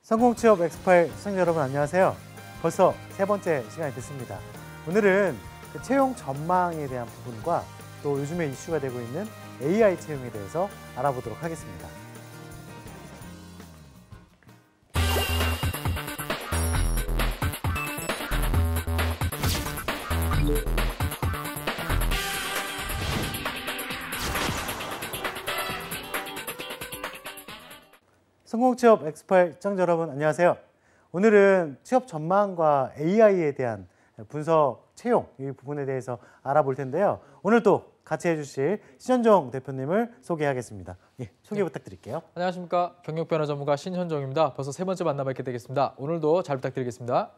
성공 취업 엑스파일 시청자 여러분 안녕하세요. 벌써 세 번째 시간이 됐습니다. 오늘은 그 채용 전망에 대한 부분과 또 요즘에 이슈가 되고 있는 AI 채용에 대해서 알아보도록 하겠습니다. 성공 취업 엑스파일 시청자 여러분 안녕하세요. 오늘은 취업 전망과 AI에 대한 분석, 채용 이 부분에 대해서 알아볼 텐데요. 오늘 또 같이 해주실 신현종 대표님을 소개하겠습니다. 예, 소개 부탁드릴게요. 안녕하십니까. 경력변화 전문가 신현종입니다. 벌써 세 번째 만나뵙게 되겠습니다. 오늘도 잘 부탁드리겠습니다.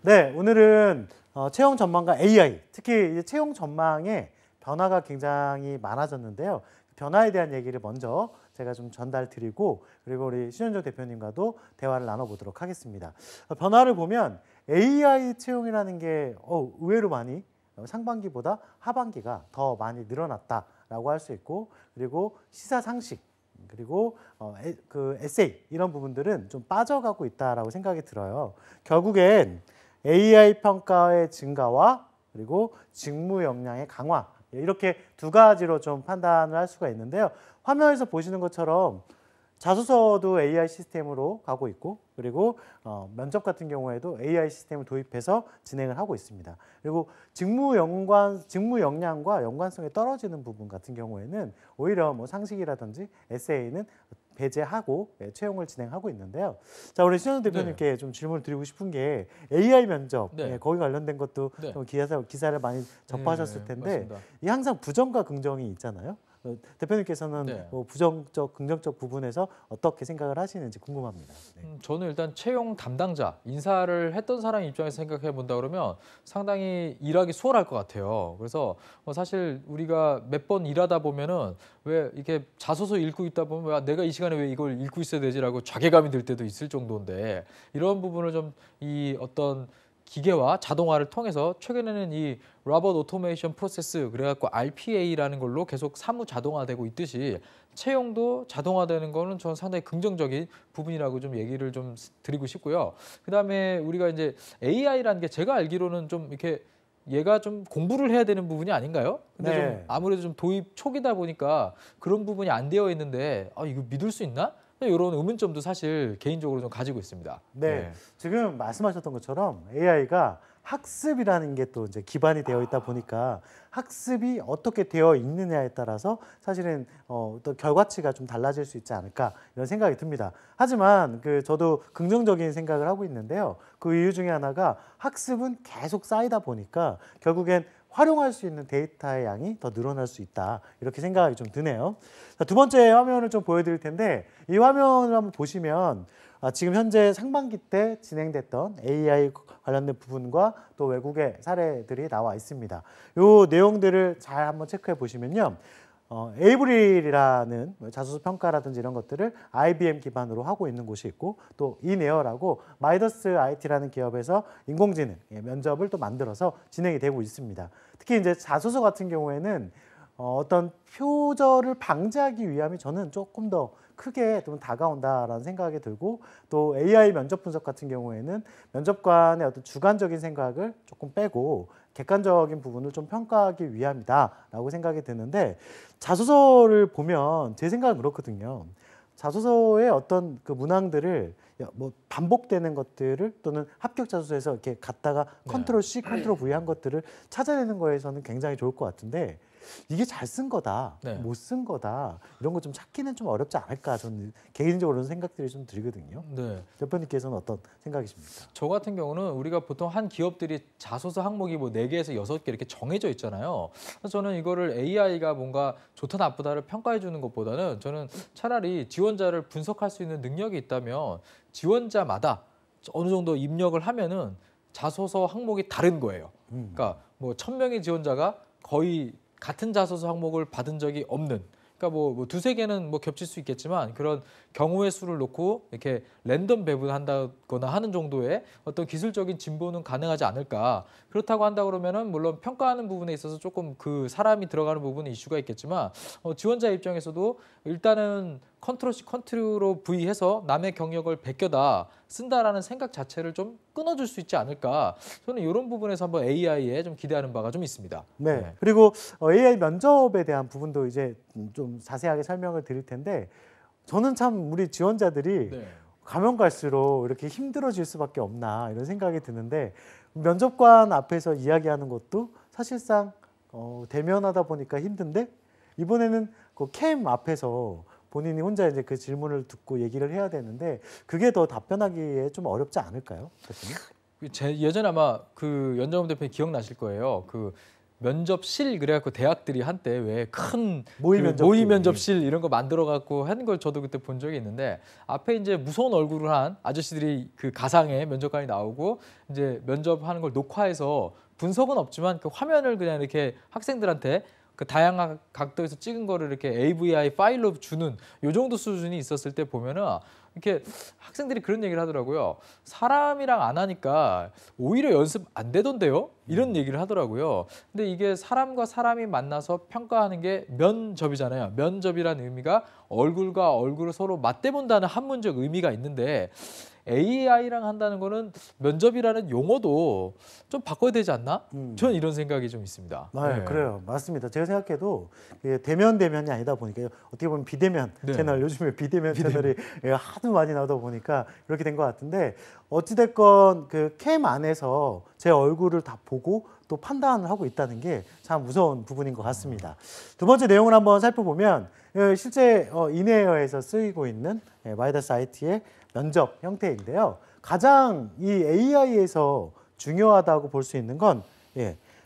네, 오늘은 채용 전망과 AI, 특히 이제 채용 전망의 변화가 굉장히 많아졌는데요. 변화에 대한 얘기를 먼저 제가 좀 전달 드리고 그리고 우리 신현종 대표님과도 대화를 나눠보도록 하겠습니다. 변화를 보면 AI 채용이라는 게 의외로 많이 상반기보다 하반기가 더 많이 늘어났다라고 할 수 있고 그리고 시사상식 그리고 그 에세이 이런 부분들은 좀 빠져가고 있다라고 생각이 들어요. 결국엔 AI 평가의 증가와 그리고 직무 역량의 강화 이렇게 두 가지로 좀 판단을 할 수가 있는데요. 화면에서 보시는 것처럼 자소서도 AI 시스템으로 가고 있고 그리고 면접 같은 경우에도 AI 시스템을 도입해서 진행을 하고 있습니다. 그리고 직무 역량과 연관성이 떨어지는 부분 같은 경우에는 오히려 뭐 상식이라든지 에세이는 배제하고 채용을 진행하고 있는데요. 자, 우리 신현종 대표님께 좀 질문을 드리고 싶은 게 AI 면접 거기 관련된 것도 좀 기사를 많이 접하셨을 텐데 이 항상 부정과 긍정이 있잖아요. 대표님께서는 뭐 부정적, 긍정적 부분에서 어떻게 생각을 하시는지 궁금합니다. 저는 일단 채용 담당자, 인사를 했던 사람 입장에서 생각해 본다 그러면 상당히 일하기 수월할 것 같아요. 그래서 사실 우리가 몇 번 일하다 보면은 왜 이렇게 자소서 읽고 있다 보면 왜 내가 이 시간에 왜 이걸 읽고 있어야 되지라고 자괴감이 들 때도 있을 정도인데 이런 부분을 좀 이 어떤 기계와 자동화를 통해서 최근에는 이 로봇 오토메이션 프로세스 그래갖고 RPA라는 걸로 계속 사무 자동화되고 있듯이 채용도 자동화되는 거는 저는 상당히 긍정적인 부분이라고 좀 얘기를 좀 드리고 싶고요. 그다음에 우리가 이제 AI라는 게 제가 알기로는 좀 이렇게 얘가 좀 공부를 해야 되는 부분이 아닌가요? 근데 좀 아무래도 좀 도입 초기다 보니까 그런 부분이 안 되어 있는데 이거 믿을 수 있나? 이런 의문점도 사실 개인적으로 좀 가지고 있습니다. 네, 지금 말씀하셨던 것처럼 AI가 학습이라는 게 또 이제 기반이 되어 있다 보니까 학습이 어떻게 되어 있느냐에 따라서 사실은 또 결과치가 좀 달라질 수 있지 않을까 이런 생각이 듭니다. 하지만 저도 긍정적인 생각을 하고 있는데요. 그 이유 중에 하나가 학습은 계속 쌓이다 보니까 결국엔 활용할 수 있는 데이터의 양이 더 늘어날 수 있다. 이렇게 생각이 좀 드네요. 자, 두 번째 화면을 좀 보여드릴 텐데 이 화면을 한번 보시면 지금 현재 상반기 때 진행됐던 AI 관련된 부분과 또 외국의 사례들이 나와 있습니다. 이 내용들을 잘 한번 체크해 보시면요. 에이브릴이라는 자소서 평가라든지 이런 것들을 IBM 기반으로 하고 있는 곳이 있고 또 이네어라고 마이더스 IT라는 기업에서 인공지능 면접을 또 만들어서 진행이 되고 있습니다. 특히 이제 자소서 같은 경우에는 어떤 표절을 방지하기 위함이 저는 조금 더 크게 좀 다가온다라는 생각이 들고 또 AI 면접 분석 같은 경우에는 면접관의 어떤 주관적인 생각을 조금 빼고 객관적인 부분을 좀 평가하기 위함이다라고 생각이 드는데 자소서를 보면 제 생각은 그렇거든요. 자소서의 어떤 그 문항들을 뭐 반복되는 것들을 또는 합격 자소서에서 이렇게 갖다가 컨트롤 C, 컨트롤 V 한 것들을 찾아내는 거에서는 굉장히 좋을 것 같은데 이게 잘 쓴 거다, 못 쓴 거다 이런 거 좀 찾기는 좀 어렵지 않을까 저는 개인적으로는 생각들이 좀 들거든요. 대표님께서는 어떤 생각이십니까? 저 같은 경우는 우리가 보통 한 기업들이 자소서 항목이 뭐 4개에서 6개 이렇게 정해져 있잖아요. 그래서 저는 이거를 AI가 뭔가 좋다 나쁘다를 평가해 주는 것보다는 저는 차라리 지원자를 분석할 수 있는 능력이 있다면 지원자마다 어느 정도 입력을 하면은 자소서 항목이 다른 거예요. 그러니까 뭐 1000명의 지원자가 거의 같은 자소서 항목을 받은 적이 없는 그러니까 뭐 두세 개는 뭐 겹칠 수 있겠지만 그런 경우의 수를 놓고 이렇게 랜덤 배분한다거나 하는 정도의 어떤 기술적인 진보는 가능하지 않을까. 그렇다고 한다 그러면은 물론 평가하는 부분에 있어서 조금 그 사람이 들어가는 부분에 이슈가 있겠지만 지원자 입장에서도 일단은 컨트롤 C, 컨트롤 V 해서 남의 경력을 베껴다 쓴다라는 생각 자체를 좀 끊어줄 수 있지 않을까. 저는 이런 부분에서 한번 AI에 좀 기대하는 바가 좀 있습니다. 네. 그리고 AI 면접에 대한 부분도 이제 좀 자세하게 설명을 드릴 텐데 저는 참 우리 지원자들이 네. 가면 갈수록 이렇게 힘들어질 수밖에 없나 이런 생각이 드는데 면접관 앞에서 이야기하는 것도 사실상 대면하다 보니까 힘든데 이번에는 그 캠 앞에서 본인이 혼자 이제 그 질문을 듣고 얘기를 해야 되는데 그게 더 답변하기에 좀 어렵지 않을까요, 대표님? 예전에 아마 그 연정훈 대표님 기억나실 거예요. 그 면접실 그래갖고 대학들이 한때 왜 큰 모의 면접실 이런 거 만들어갖고 하는 걸 저도 그때 본 적이 있는데 앞에 이제 무서운 얼굴을 한 아저씨들이 그 가상의 면접관이 나오고 이제 면접하는 걸 녹화해서 분석은 없지만 그 화면을 그냥 이렇게 학생들한테 그 다양한 각도에서 찍은 거를 이렇게 AVI 파일로 주는 요 정도 수준이 있었을 때 보면은 이렇게 학생들이 그런 얘기를 하더라고요. 사람이랑 안 하니까 오히려 연습 안 되던데요? 이런 얘기를 하더라고요. 근데 이게 사람과 사람이 만나서 평가하는 게 면접이잖아요. 면접이라는 의미가 얼굴과 얼굴을 서로 맞대본다는 학문적 의미가 있는데 AI랑 한다는 거는 면접이라는 용어도 좀 바꿔야 되지 않나? 저는 이런 생각이 좀 있습니다. 네, 그래요. 맞습니다. 제가 생각해도 대면이 아니다 보니까 어떻게 보면 비대면 채널, 요즘에 비대면 채널이 하도 많이 나오다 보니까 이렇게 된 것 같은데 어찌됐건 그 캠 안에서 제 얼굴을 다 보고 또 판단을 하고 있다는 게 참 무서운 부분인 것 같습니다. 두 번째 내용을 한번 살펴보면 실제 인에어에서 쓰이고 있는 마이다스 IT의 면접 형태인데요. 가장 이 AI에서 중요하다고 볼 수 있는 건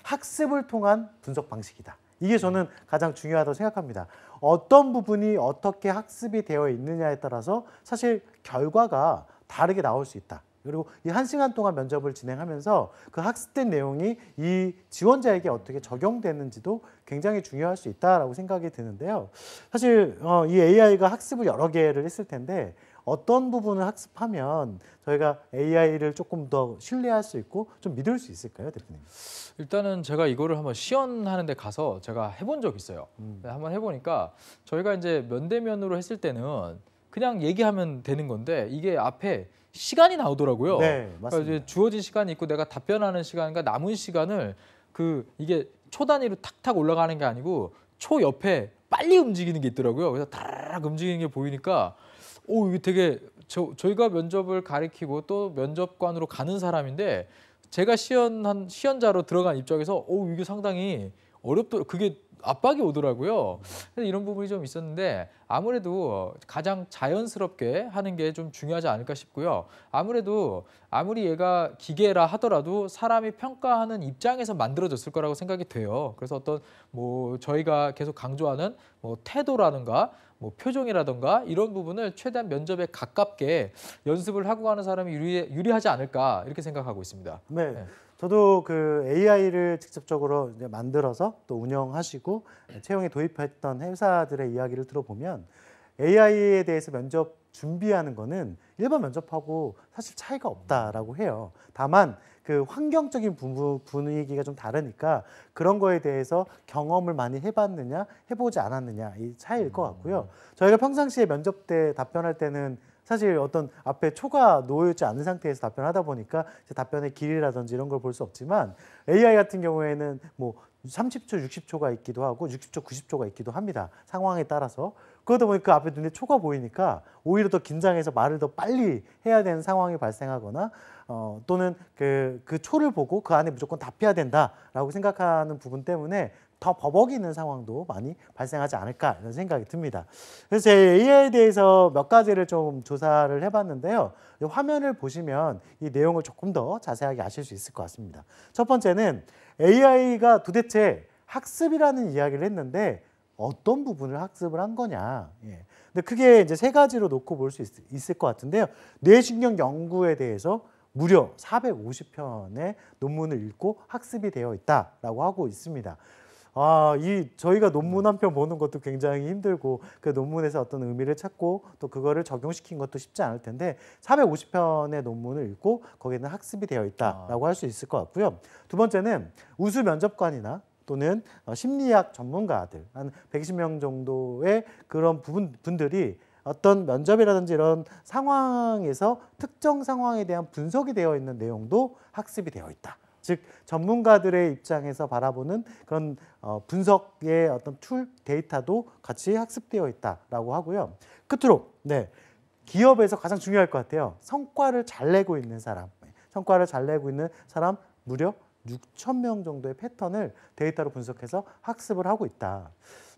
학습을 통한 분석 방식이다. 이게 저는 가장 중요하다고 생각합니다. 어떤 부분이 어떻게 학습이 되어 있느냐에 따라서 사실 결과가 다르게 나올 수 있다. 그리고 이 1시간 동안 면접을 진행하면서 그 학습된 내용이 이 지원자에게 어떻게 적용되는지도 굉장히 중요할 수 있다라고 생각이 드는데요. 사실 이 AI가 학습을 여러 개를 했을 텐데 어떤 부분을 학습하면 저희가 AI를 조금 더 신뢰할 수 있고 좀 믿을 수 있을까요, 대표님? 일단은 제가 이거를 한번 시연하는 데 가서 제가 해본 적이 있어요. 한번 해보니까 저희가 이제 면대면으로 했을 때는 그냥 얘기하면 되는 건데 이게 앞에 시간이 나오더라고요. 네, 맞습니다. 그러니까 이제 주어진 시간이 있고 내가 답변하는 시간과 남은 시간을 이게 초 단위로 탁탁 올라가는 게 아니고 초 옆에 빨리 움직이는 게 있더라고요. 그래서 다락 움직이는 게 보이니까 이게 되게 저희가 면접을 가리키고 또 면접관으로 가는 사람인데 제가 시연자로 들어간 입장에서 이게 상당히 그게 압박이 오더라고요. 그래서 이런 부분이 좀 있었는데 아무래도 가장 자연스럽게 하는 게 좀 중요하지 않을까 싶고요. 아무래도 아무리 얘가 기계라 하더라도 사람이 평가하는 입장에서 만들어졌을 거라고 생각이 돼요. 그래서 어떤 저희가 계속 강조하는 태도라든가 표정이라든가 이런 부분을 최대한 면접에 가깝게 연습을 하고 가는 사람이 유리하지 않을까 이렇게 생각하고 있습니다. 네. 저도 그 AI를 직접적으로 이제 만들어서 또 운영하시고 채용에 도입했던 회사들의 이야기를 들어보면 AI에 대해서 면접 준비하는 거는 일반 면접하고 사실 차이가 없다라고 해요. 다만 그 환경적인 분위기가 좀 다르니까 그런 거에 대해서 경험을 많이 해봤느냐, 해보지 않았느냐 이 차이일 것 같고요. 저희가 평상시에 면접 때 답변할 때는 사실 어떤 앞에 초가 놓여있지 않은 상태에서 답변하다 보니까 답변의 길이라든지 이런 걸 볼 수 없지만 AI 같은 경우에는 30초, 60초가 있기도 하고 60초, 90초가 있기도 합니다. 상황에 따라서. 그러다 보니까 앞에 눈에 초가 보이니까 오히려 더 긴장해서 말을 더 빨리 해야 되는 상황이 발생하거나 또는 그 초를 보고 그 안에 무조건 답해야 된다라고 생각하는 부분 때문에 더 버벅이는 상황도 많이 발생하지 않을까 이런 생각이 듭니다. 그래서 제 AI에 대해서 몇 가지를 좀 조사를 해봤는데요. 이 화면을 보시면 이 내용을 조금 더 자세하게 아실 수 있을 것 같습니다. 첫 번째는 AI가 도대체 학습이라는 이야기를 했는데 어떤 부분을 학습을 한 거냐. 근데 크게 이제 세 가지로 놓고 볼 수 있을 것 같은데요. 뇌신경 연구에 대해서 무려 450편의 논문을 읽고 학습이 되어 있다라고 하고 있습니다. 저희가 논문 한 편 보는 것도 굉장히 힘들고 그 논문에서 어떤 의미를 찾고 또 그거를 적용시킨 것도 쉽지 않을 텐데 450편의 논문을 읽고 거기는 학습이 되어 있다라고 할 수 있을 것 같고요. 두 번째는 우수 면접관이나 또는 심리학 전문가들 한 120명 정도의 그런 분들이 어떤 면접이라든지 이런 상황에서 특정 상황에 대한 분석이 되어 있는 내용도 학습이 되어 있다. 즉 전문가들의 입장에서 바라보는 그런 분석의 어떤 툴, 데이터도 같이 학습되어 있다라고 하고요. 끝으로 기업에서 가장 중요할 것 같아요. 성과를 잘 내고 있는 사람, 무려 6,000명 정도의 패턴을 데이터로 분석해서 학습을 하고 있다.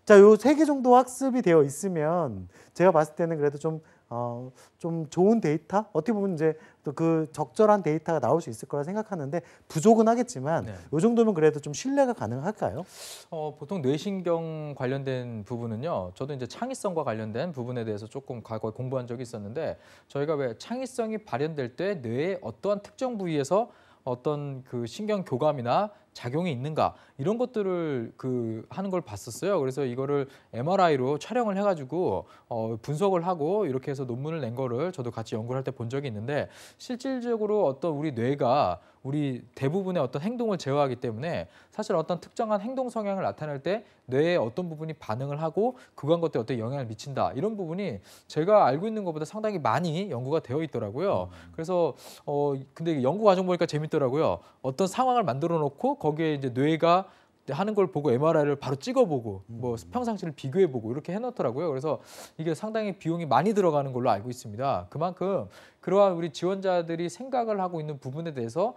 자, 요 3개 정도 학습이 되어 있으면 제가 봤을 때는 그래도 좀 좋은 데이터? 어떻게 보면 이제 또 그 적절한 데이터가 나올 수 있을 거라 생각하는데 부족은 하겠지만 요 정도면 그래도 좀 신뢰가 가능할까요? 보통 뇌신경 관련된 부분은요. 저도 이제 창의성과 관련된 부분에 대해서 조금 과거에 공부한 적이 있었는데 저희가 왜 창의성이 발현될 때 뇌의 어떠한 특정 부위에서 어떤 그 신경 교감이나 작용이 있는가 이런 것들을 하는 걸 봤었어요. 그래서 이거를 MRI로 촬영을 해가지고 분석을 하고 이렇게 해서 논문을 낸 거를 저도 같이 연구를 할 때 본 적이 있는데 실질적으로 어떤 우리 뇌가 우리 대부분의 어떤 행동을 제어하기 때문에 사실 어떤 특정한 행동 성향을 나타낼 때 뇌의 어떤 부분이 반응을 하고 그간 것들에 어떤 영향을 미친다 이런 부분이 제가 알고 있는 것보다 상당히 많이 연구가 되어 있더라고요. 그래서 근데 연구 과정 보니까 재밌더라고요. 어떤 상황을 만들어 놓고 거기에 이제 뇌가 하는 걸 보고 MRI를 바로 찍어보고 뭐 평상시를 비교해보고 이렇게 해놓더라고요. 그래서 이게 상당히 비용이 많이 들어가는 걸로 알고 있습니다. 그만큼 그러한 우리 지원자들이 생각을 하고 있는 부분에 대해서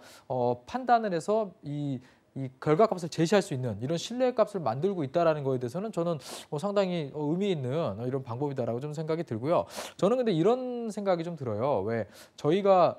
판단을 해서 이 결과값을 제시할 수 있는 이런 신뢰값을 만들고 있다는 거에 대해서는 저는 상당히 의미 있는 이런 방법이다라고 좀 생각이 들고요. 저는 근데 이런 생각이 좀 들어요. 왜 저희가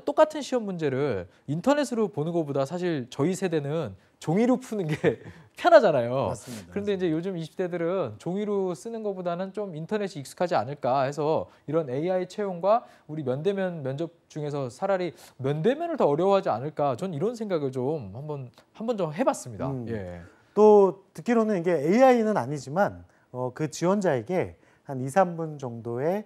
똑같은 시험 문제를 인터넷으로 보는 것보다 사실 저희 세대는 종이로 푸는 게 편하잖아요. 맞습니다. 그런데 이제 요즘 20대들은 종이로 쓰는 것보다는 좀 인터넷이 익숙하지 않을까 해서 이런 AI 채용과 우리 면대면 면접 중에서 차라리 면대면을 더 어려워하지 않을까 전 이런 생각을 좀 한번 좀 해봤습니다. 예. 또 듣기로는 이게 AI는 아니지만 그 지원자에게 한 2, 3분 정도의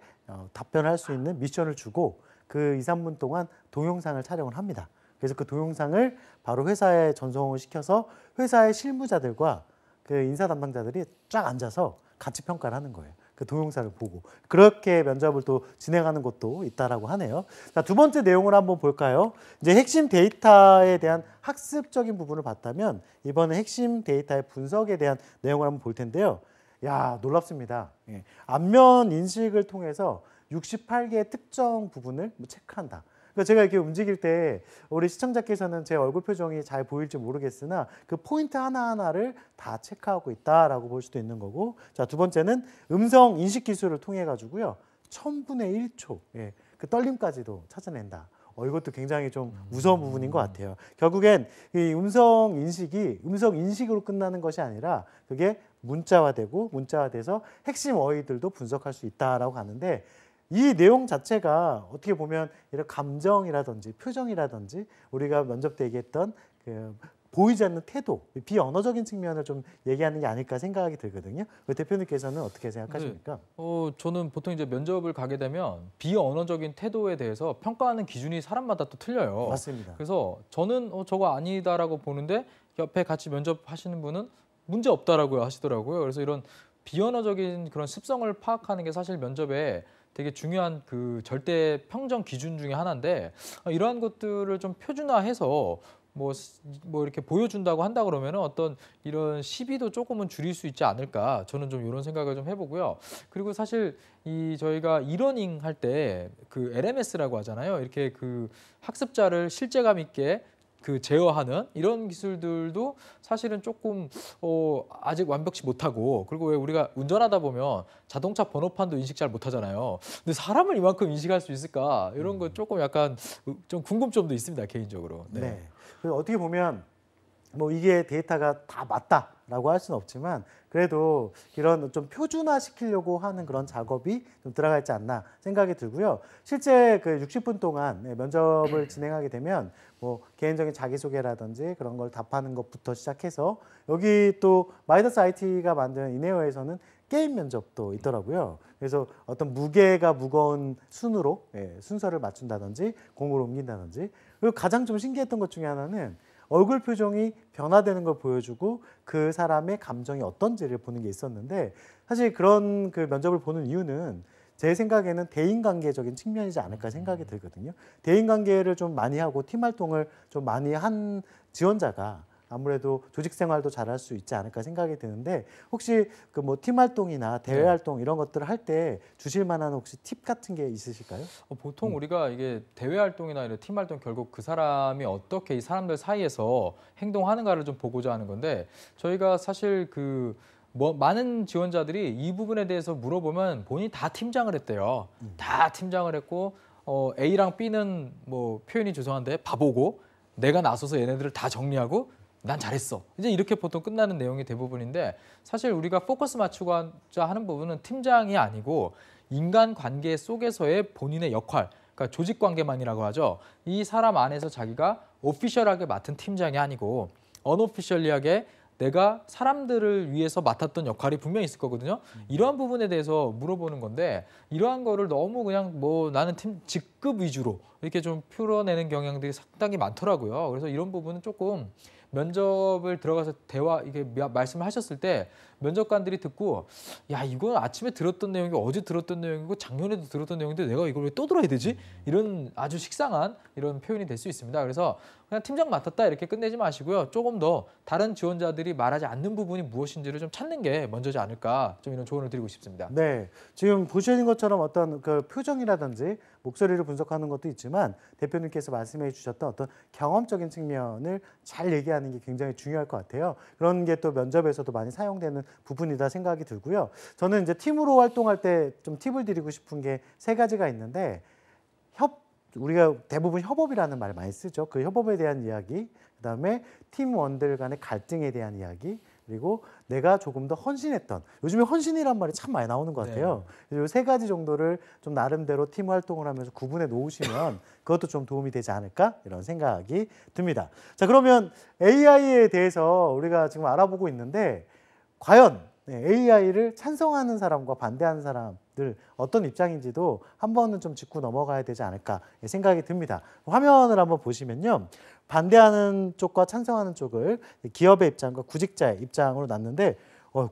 답변할 수 있는 미션을 주고 그 2, 3분 동안 동영상을 촬영을 합니다. 그래서 그 동영상을 바로 회사에 전송을 시켜서 회사의 실무자들과 그 인사 담당자들이 쫙 앉아서 같이 평가를 하는 거예요. 그 동영상을 보고 그렇게 면접을 또 진행하는 곳도 있다라고 하네요. 자, 두 번째 내용을 한번 볼까요? 이제 핵심 데이터에 대한 학습적인 부분을 봤다면 이번에 핵심 데이터의 분석에 대한 내용을 한번 볼 텐데요. 야, 놀랍습니다. 예. 안면 인식을 통해서 68개의 특정 부분을 체크한다. 그러니까 제가 이렇게 움직일 때 우리 시청자께서는 제 얼굴 표정이 잘 보일지 모르겠으나 그 포인트 하나하나를 다 체크하고 있다라고 볼 수도 있는 거고. 자, 두 번째는 음성 인식 기술을 통해 가지고요. 1000분의 1초 그 떨림까지도 찾아낸다. 이것도 굉장히 좀 무서운 부분인 것 같아요. 결국엔 이 음성 인식으로 끝나는 것이 아니라 그게 문자화돼서 핵심 어휘들도 분석할 수 있다라고 하는데 이 내용 자체가 어떻게 보면 이런 감정이라든지 표정이라든지 우리가 면접 때 얘기했던 그 보이지 않는 태도, 비언어적인 측면을 좀 얘기하는 게 아닐까 생각이 들거든요. 그 대표님께서는 어떻게 생각하십니까? 저는 보통 이제 면접을 가게 되면 비언어적인 태도에 대해서 평가하는 기준이 사람마다 또 틀려요. 맞습니다. 그래서 저는 저거 아니다라고 보는데 옆에 같이 면접하시는 분은 문제 없다라고 하시더라고요. 그래서 이런 비언어적인 그런 습성을 파악하는 게 사실 면접에 되게 중요한 그 절대 평정 기준 중에 하나인데 이러한 것들을 좀 표준화해서 뭐 이렇게 보여준다고 한다 그러면은 어떤 이런 시비도 조금은 줄일 수 있지 않을까 저는 좀 이런 생각을 좀 해보고요. 그리고 사실 저희가 이러닝 할 때 그 LMS라고 하잖아요. 이렇게 그 학습자를 실제감 있게 그 제어하는 이런 기술들도 사실은 조금 아직 완벽치 못하고 그리고 왜 우리가 운전하다 보면 자동차 번호판도 인식 잘 못하잖아요. 근데 사람을 이만큼 인식할 수 있을까 이런 거 조금 약간 좀 궁금점도 있습니다 개인적으로. 네. 그리고 어떻게 보면 뭐 이게 데이터가 다 맞다라고 할 수는 없지만 그래도 이런 좀 표준화 시키려고 하는 그런 작업이 좀 들어가 있지 않나 생각이 들고요. 실제 그 60분 동안 면접을 진행하게 되면 뭐 개인적인 자기소개라든지 그런 걸 답하는 것부터 시작해서 여기 또 마이더스 IT가 만든 이네어에서는 게임 면접도 있더라고요. 그래서 어떤 무게가 무거운 순으로 순서를 맞춘다든지 공을 옮긴다든지 그리고 가장 좀 신기했던 것 중에 하나는 얼굴 표정이 변화되는 걸 보여주고 그 사람의 감정이 어떤지를 보는 게 있었는데 사실 그런 그 면접을 보는 이유는 제 생각에는 대인관계적인 측면이지 않을까 생각이 들거든요. 대인관계를 좀 많이 하고 팀 활동을 좀 많이 한 지원자가 아무래도 조직 생활도 잘할 수 있지 않을까 생각이 드는데 혹시 그 뭐 팀 활동이나 대회 네. 활동 이런 것들을 할 때 주실 만한 혹시 팁 같은 게 있으실까요? 보통 우리가 이게 대외 활동이나 이런 팀 활동 결국 그 사람이 어떻게 이 사람들 사이에서 행동하는가를 좀 보고자 하는 건데 저희가 사실 그 뭐 많은 지원자들이 이 부분에 대해서 물어보면 본인이 다 팀장을 했대요. 다 팀장을 했고 A랑 B는 뭐 표현이 죄송한데 바보고 내가 나서서 얘네들을 다 정리하고 난 잘했어. 이제 이렇게 보통 끝나는 내용이 대부분인데 사실 우리가 포커스 맞추고자 하는 부분은 팀장이 아니고 인간관계 속에서의 본인의 역할, 그러니까 조직관계만이라고 하죠. 이 사람 안에서 자기가 오피셜하게 맡은 팀장이 아니고 언오피셜리하게 내가 사람들을 위해서 맡았던 역할이 분명히 있을 거거든요. 이러한 부분에 대해서 물어보는 건데 이러한 거를 너무 그냥 뭐 나는 팀 직급 위주로 이렇게 좀 풀어내는 경향들이 상당히 많더라고요. 그래서 이런 부분은 조금 면접을 들어가서 대화 이게 말씀을 하셨을 때 면접관들이 듣고 야 이건 아침에 들었던 내용이고 어제 들었던 내용이고 작년에도 들었던 내용인데 내가 이걸 왜 또 들어야 되지? 이런 아주 식상한 이런 표현이 될 수 있습니다. 그래서 그냥 팀장 맡았다 이렇게 끝내지 마시고요. 조금 더 다른 지원자들이 말하지 않는 부분이 무엇인지를 좀 찾는 게 먼저지 않을까 좀 이런 조언을 드리고 싶습니다. 네, 지금 보시는 것처럼 어떤 그 표정이라든지 목소리를 분석하는 것도 있지만 대표님께서 말씀해 주셨던 어떤 경험적인 측면을 잘 얘기하는 게 굉장히 중요할 것 같아요. 그런 게 또 면접에서도 많이 사용되는 부분이다 생각이 들고요. 저는 이제 팀으로 활동할 때 좀 팁을 드리고 싶은 게 세 가지가 있는데 우리가 대부분 협업이라는 말 많이 쓰죠. 그 협업에 대한 이야기, 그다음에 팀원들 간의 갈등에 대한 이야기, 그리고 내가 조금 더 헌신했던, 요즘에 헌신이란 말이 참 많이 나오는 것 같아요. 이 세 가지 정도를 좀 나름대로 팀 활동을 하면서 구분해 놓으시면 그것도 좀 도움이 되지 않을까 이런 생각이 듭니다. 자, 그러면 AI에 대해서 우리가 지금 알아보고 있는데 과연 AI를 찬성하는 사람과 반대하는 사람들 어떤 입장인지도 한 번은 좀 짚고 넘어가야 되지 않을까 생각이 듭니다. 화면을 한번 보시면요. 반대하는 쪽과 찬성하는 쪽을 기업의 입장과 구직자의 입장으로 놨는데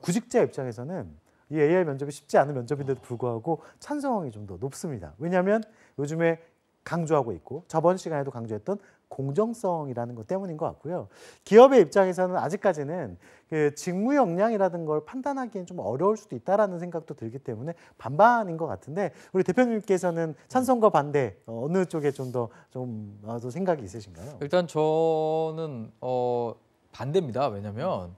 구직자 입장에서는 이 AI 면접이 쉽지 않은 면접인데도 불구하고 찬성이 좀 더 높습니다. 왜냐하면 요즘에 강조하고 있고 저번 시간에도 강조했던 공정성이라는 것 때문인 것 같고요. 기업의 입장에서는 아직까지는 그 직무 역량이라는 걸 판단하기엔 좀 어려울 수도 있다라는 생각도 들기 때문에 반반인 것 같은데 우리 대표님께서는 찬성과 반대 어느 쪽에 좀 더 생각이 있으신가요? 일단 저는 반대입니다. 왜냐하면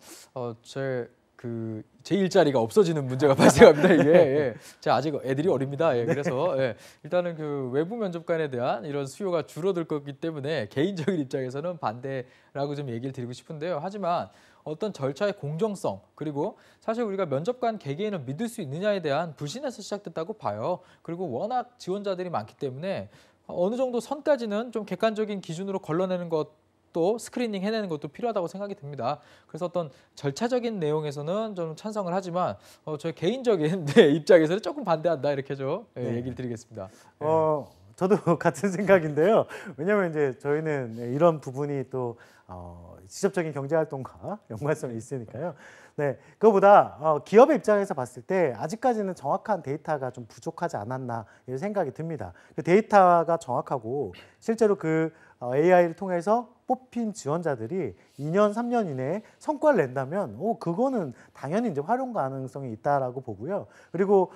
제 일자리가 없어지는 문제가 발생합니다. 이게 제가 아직 애들이 어립니다. 그래서 일단은 그 외부 면접관에 대한 이런 수요가 줄어들 거기 때문에 개인적인 입장에서는 반대라고 좀 얘기를 드리고 싶은데요. 하지만 어떤 절차의 공정성 그리고 사실 우리가 면접관 개개인을 믿을 수 있느냐에 대한 불신에서 시작됐다고 봐요. 그리고 워낙 지원자들이 많기 때문에 어느 정도 선까지는 좀 객관적인 기준으로 걸러내는 것도 스크리닝 해내는 것도 필요하다고 생각이 듭니다. 그래서 어떤 절차적인 내용에서는 좀 찬성을 하지만 저의 개인적인 입장에서는 조금 반대한다 이렇게 좀 얘기를 드리겠습니다. 저도 같은 생각인데요. 왜냐하면 이제 저희는 이런 부분이 또 직접적인 경제 활동과 연관성이 있으니까요. 네, 그거보다 기업의 입장에서 봤을 때 아직까지는 정확한 데이터가 좀 부족하지 않았나 이런 생각이 듭니다. 그 데이터가 정확하고 실제로 그 AI를 통해서 뽑힌 지원자들이 2년, 3년 이내에 성과를 낸다면 그거는 당연히 이제 활용 가능성이 있다라고 보고요. 그리고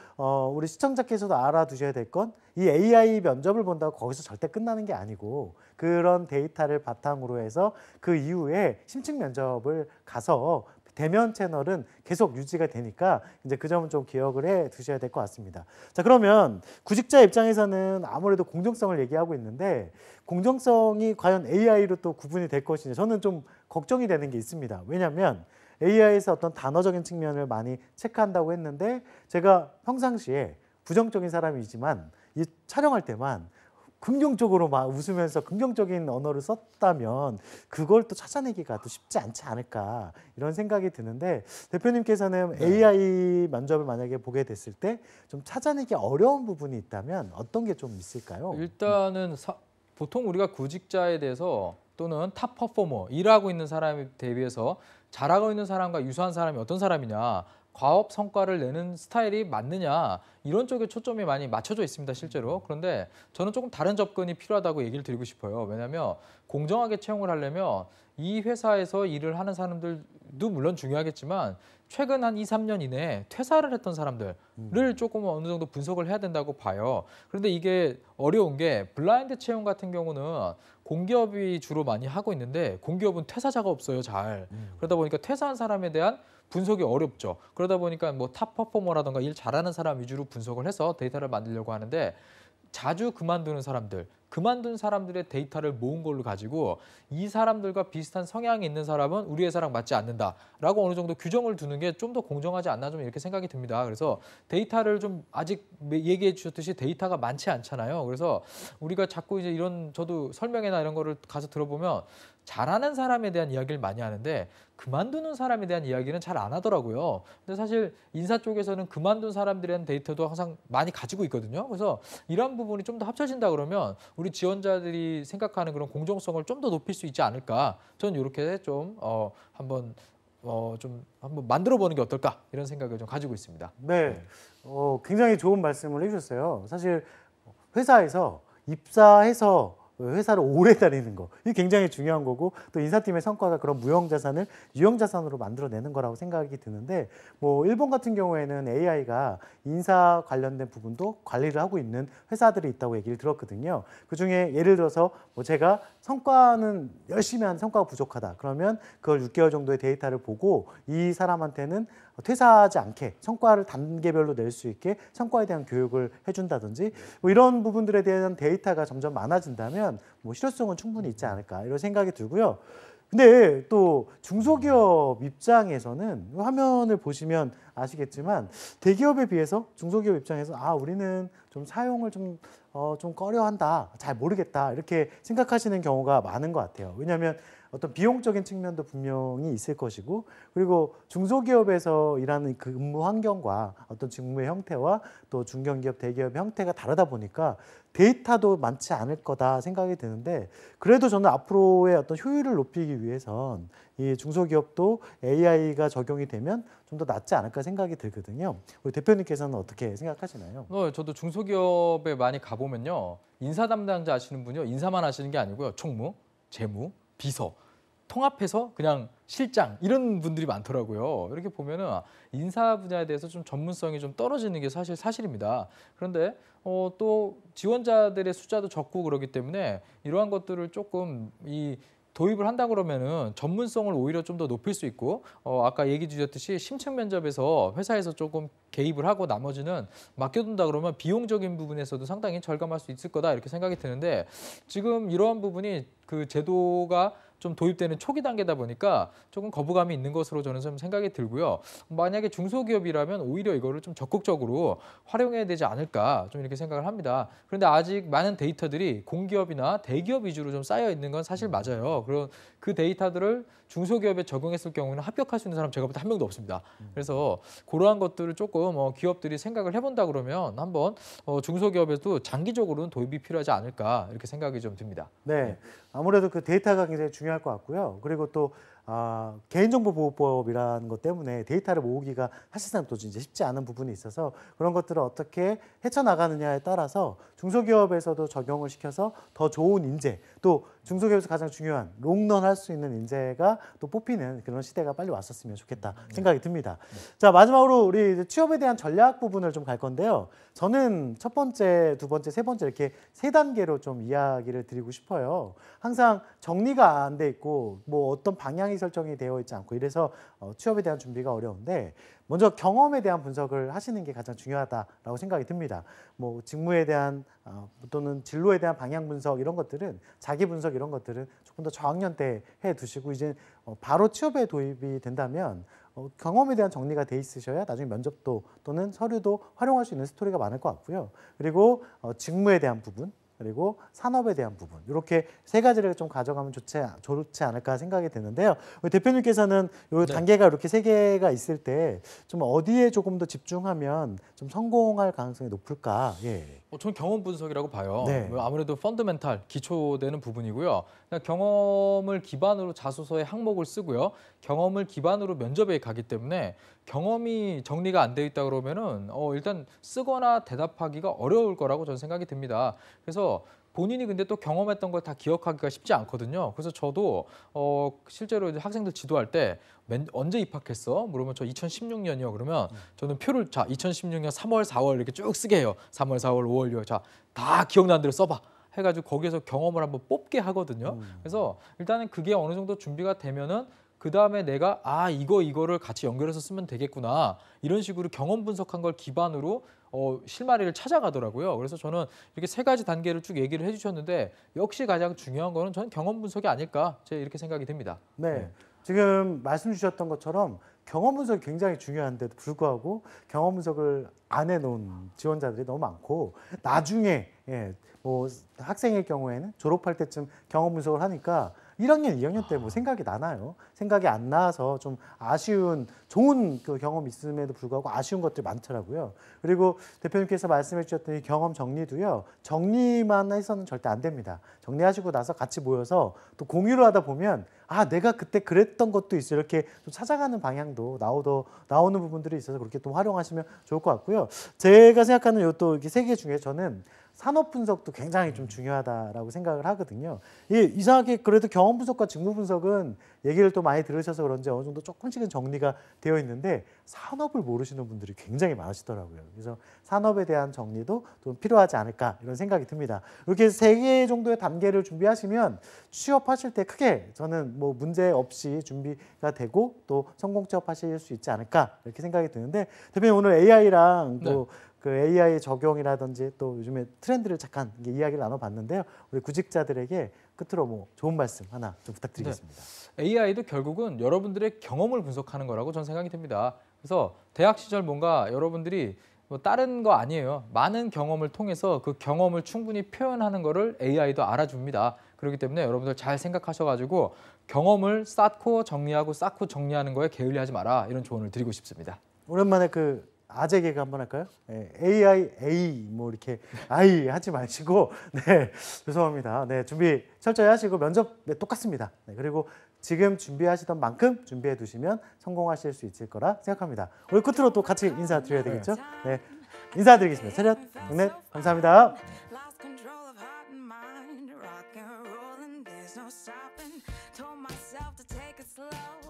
우리 시청자께서도 알아두셔야 될 건 이 AI 면접을 본다고 거기서 절대 끝나는 게 아니고 그런 데이터를 바탕으로 해서 그 이후에 심층 면접을 가서 대면 채널은 계속 유지가 되니까 이제 그 점은 좀 기억을 해 두셔야 될 것 같습니다. 자, 그러면 구직자 입장에서는 아무래도 공정성을 얘기하고 있는데 공정성이 과연 AI로 또 구분이 될 것이냐 저는 좀 걱정이 되는 게 있습니다. 왜냐하면 AI에서 어떤 단어적인 측면을 많이 체크한다고 했는데 제가 평상시에 부정적인 사람이지만 이 촬영할 때만 긍정적으로 막 웃으면서 긍정적인 언어를 썼다면 그걸 또 찾아내기가 또 쉽지 않지 않을까 이런 생각이 드는데 대표님께서는 AI 면접을 만약에 보게 됐을 때 좀 찾아내기 어려운 부분이 있다면 어떤 게 좀 있을까요? 일단은 보통 우리가 구직자에 대해서 또는 탑 퍼포머, 일하고 있는 사람에 대비해서 잘하고 있는 사람과 유사한 사람이 어떤 사람이냐 과업 성과를 내는 스타일이 맞느냐 이런 쪽에 초점이 많이 맞춰져 있습니다, 실제로. 그런데 저는 조금 다른 접근이 필요하다고 얘기를 드리고 싶어요. 왜냐하면 공정하게 채용을 하려면 이 회사에서 일을 하는 사람들도 물론 중요하겠지만 최근 한 2, 3년 이내에 퇴사를 했던 사람들을 조금 어느 정도 분석을 해야 된다고 봐요. 그런데 이게 어려운 게 블라인드 채용 같은 경우는 공기업이 주로 많이 하고 있는데 공기업은 퇴사자가 없어요, 잘. 그러다 보니까 퇴사한 사람에 대한 분석이 어렵죠. 그러다 보니까 뭐 탑 퍼포머라든가 일 잘하는 사람 위주로 분석을 해서 데이터를 만들려고 하는데 자주 그만두는 사람들, 그만둔 사람들의 데이터를 모은 걸로 가지고 이 사람들과 비슷한 성향이 있는 사람은 우리 회사랑 맞지 않는다라고 어느 정도 규정을 두는 게 좀 더 공정하지 않나 좀 이렇게 생각이 듭니다. 그래서 데이터를 좀 아직 얘기해 주셨듯이 데이터가 많지 않잖아요. 그래서 우리가 자꾸 이제 이런 저도 설명회나 이런 거를 가서 들어보면 잘하는 사람에 대한 이야기를 많이 하는데 그만두는 사람에 대한 이야기는 잘 안 하더라고요. 근데 사실 인사 쪽에서는 그만둔 사람들에 대한 데이터도 항상 많이 가지고 있거든요. 그래서 이런 부분이 좀 더 합쳐진다 그러면 우리 지원자들이 생각하는 그런 공정성을 좀 더 높일 수 있지 않을까. 저는 이렇게 좀 한번 한번 만들어 보는 게 어떨까 이런 생각을 좀 가지고 있습니다. 네, 굉장히 좋은 말씀을 해주셨어요. 사실 회사에서 입사해서 회사를 오래 다니는 거, 이게 굉장히 중요한 거고, 또 인사팀의 성과가 그런 무형자산을 유형자산으로 만들어내는 거라고 생각이 드는데, 뭐 일본 같은 경우에는 AI가 인사 관련된 부분도 관리를 하고 있는 회사들이 있다고 얘기를 들었거든요. 그중에 예를 들어서 뭐 제가 성과는 열심히 하는 성과가 부족하다. 그러면 그걸 6개월 정도의 데이터를 보고 이 사람한테는 퇴사하지 않게 성과를 단계별로 낼 수 있게 성과에 대한 교육을 해준다든지 뭐 이런 부분들에 대한 데이터가 점점 많아진다면 뭐 실효성은 충분히 있지 않을까 이런 생각이 들고요. 근데 또 중소기업 입장에서는 화면을 보시면 아시겠지만 대기업에 비해서 중소기업 입장에서 우리는 좀 사용을 좀 꺼려한다, 잘 모르겠다 이렇게 생각하시는 경우가 많은 것 같아요. 왜냐하면 어떤 비용적인 측면도 분명히 있을 것이고, 그리고 중소기업에서 일하는 그 근무 환경과 어떤 직무의 형태와 또 중견기업, 대기업의 형태가 다르다 보니까 데이터도 많지 않을 거다 생각이 드는데, 그래도 저는 앞으로의 어떤 효율을 높이기 위해선 이 중소기업도 AI가 적용이 되면 좀 더 낫지 않을까 생각이 들거든요. 우리 대표님께서는 어떻게 생각하시나요? 저도 중소기업에 많이 가보면요. 인사 담당자 하시는 분이요. 인사만 하시는 게 아니고요. 총무, 재무, 비서, 통합해서 그냥 실장 이런 분들이 많더라고요. 이렇게 보면은 인사 분야에 대해서 좀 전문성이 좀 떨어지는 게 사실입니다. 그런데 또 지원자들의 숫자도 적고 그러기 때문에 이러한 것들을 조금 도입을 한다 그러면은 전문성을 오히려 좀 더 높일 수 있고 아까 얘기 주셨듯이 심층 면접에서 회사에서 조금 개입을 하고 나머지는 맡겨둔다 그러면 비용적인 부분에서도 상당히 절감할 수 있을 거다 이렇게 생각이 드는데 지금 이러한 부분이 그 제도가 좀 도입되는 초기 단계다 보니까 조금 거부감이 있는 것으로 저는 좀 생각이 들고요. 만약에 중소기업이라면 오히려 이거를 좀 적극적으로 활용해야 되지 않을까 좀 이렇게 생각을 합니다. 그런데 아직 많은 데이터들이 공기업이나 대기업 위주로 좀 쌓여 있는 건 사실 맞아요. 그런 그 데이터들을 중소기업에 적용했을 경우는 합격할 수 있는 사람 제가 볼 때 한 명도 없습니다. 그래서 그러한 것들을 조금 기업들이 생각을 해본다 그러면 한번 중소기업에도 장기적으로는 도입이 필요하지 않을까 이렇게 생각이 좀 듭니다. 네, 아무래도 그 데이터가 굉장히 중요할 것 같고요. 그리고 또 개인정보보호법이라는 것 때문에 데이터를 모으기가 사실상 또 이제 쉽지 않은 부분이 있어서 그런 것들을 어떻게 헤쳐나가느냐에 따라서 중소기업에서도 적용을 시켜서 더 좋은 인재, 또 중소기업에서 가장 중요한 롱런 할 수 있는 인재가 또 뽑히는 그런 시대가 빨리 왔었으면 좋겠다 생각이 듭니다. 자, 마지막으로 우리 이제 취업에 대한 전략 부분을 좀 갈 건데요. 저는 첫 번째, 두 번째, 세 번째 이렇게 세 단계로 좀 이야기를 드리고 싶어요. 항상 정리가 안 돼 있고 뭐 어떤 방향이 설정이 되어 있지 않고 이래서 취업에 대한 준비가 어려운데, 먼저 경험에 대한 분석을 하시는 게 가장 중요하다라고 생각이 듭니다. 뭐 직무에 대한 또는 진로에 대한 방향 분석 이런 것들은, 자기 분석 이런 것들은 조금 더 저학년 때 해두시고 이제 바로 취업에 도입이 된다면 경험에 대한 정리가 돼 있으셔야 나중에 면접도 또는 서류도 활용할 수 있는 스토리가 많을 것 같고요. 그리고 직무에 대한 부분, 그리고 산업에 대한 부분 이렇게 세 가지를 좀 가져가면 좋지 않을까 생각이 드는데요. 우리 대표님께서는 이 네. 단계가 이렇게 세 개가 있을 때 좀 어디에 조금 더 집중하면 좀 성공할 가능성이 높을까? 예. 저는 경험 분석이라고 봐요. 네. 뭐 아무래도 펀더멘탈, 기초되는 부분이고요. 그냥 경험을 기반으로 자소서에 항목을 쓰고요. 경험을 기반으로 면접에 가기 때문에 경험이 정리가 안 돼 있다 그러면은 일단 쓰거나 대답하기가 어려울 거라고 저는 생각이 듭니다. 그래서 본인이 근데 또 경험했던 걸 다 기억하기가 쉽지 않거든요. 그래서 저도 실제로 이제 학생들 지도할 때 언제 입학했어? 물으면 저 2016년이요. 그러면 저는 표를 자 2016년 3월, 4월 이렇게 쭉 쓰게 해요. 3월, 4월, 5월, 6월 자 다 기억나는 대로 써봐. 해가지고 거기에서 경험을 한번 뽑게 하거든요. 그래서 일단은 그게 어느 정도 준비가 되면은 그 다음에 내가 이거를 같이 연결해서 쓰면 되겠구나 이런 식으로 경험 분석한 걸 기반으로 실마리를 찾아가더라고요. 그래서 저는 이렇게 세 가지 단계를 쭉 얘기를 해주셨는데 역시 가장 중요한 거는 저는 경험 분석이 아닐까 제가 이렇게 생각이 됩니다. 네. 지금 말씀 주셨던 것처럼 경험 분석이 굉장히 중요한데도 불구하고 경험 분석을 안 해놓은 지원자들이 너무 많고 나중에 뭐 학생의 경우에는 졸업할 때쯤 경험 분석을 하니까 1학년, 2학년 때 뭐 생각이 나나요? 생각이 안 나서 좀 아쉬운 좋은 그 경험이 있음에도 불구하고 아쉬운 것들이 많더라고요. 그리고 대표님께서 말씀해 주셨던 이 경험 정리도요. 정리만 해서는 절대 안 됩니다. 정리하시고 나서 같이 모여서 또 공유를 하다 보면 내가 그때 그랬던 것도 있어 이렇게 좀 찾아가는 방향도 나오는 부분들이 있어서 그렇게 또 활용하시면 좋을 것 같고요. 제가 생각하는 요 또 이게 세 개 중에 저는 산업 분석도 굉장히 좀 중요하다라고 생각을 하거든요. 이상하게 그래도 경험 분석과 직무 분석은 얘기를 또 많이 들으셔서 그런지 어느 정도 조금씩은 정리가 되어 있는데 산업을 모르시는 분들이 굉장히 많으시더라고요. 그래서 산업에 대한 정리도 좀 필요하지 않을까 이런 생각이 듭니다. 이렇게 세 개 정도의 단계를 준비하시면 취업하실 때 크게 저는 뭐 문제 없이 준비가 되고 또 성공 취업하실 수 있지 않을까 이렇게 생각이 드는데 대표님 오늘 AI랑 또 그 AI 적용이라든지 또 요즘에 트렌드를 잠깐 이야기를 나눠봤는데요. 우리 구직자들에게 끝으로 뭐 좋은 말씀 하나 좀 부탁드리겠습니다. AI도 결국은 여러분들의 경험을 분석하는 거라고 저는 생각이 듭니다. 그래서 대학 시절 뭔가 여러분들이 뭐 다른 거 아니에요. 많은 경험을 통해서 그 경험을 충분히 표현하는 거를 AI도 알아줍니다. 그렇기 때문에 여러분들 잘 생각하셔가지고 경험을 쌓고 정리하고 쌓고 정리하는 거에 게을리하지 마라 이런 조언을 드리고 싶습니다. 오랜만에 그 아재 개그 한번 할까요? AI 뭐 이렇게 아이 하지 마시고 죄송합니다. 준비 철저히 하시고 면접 똑같습니다. 그리고 지금 준비하시던 만큼 준비해 두시면 성공하실 수 있을 거라 생각합니다. 오늘 끝으로 또 같이 인사드려야 되겠죠? 인사드리겠습니다. 차렷, 경례, 감사합니다. Told myself to take it slow.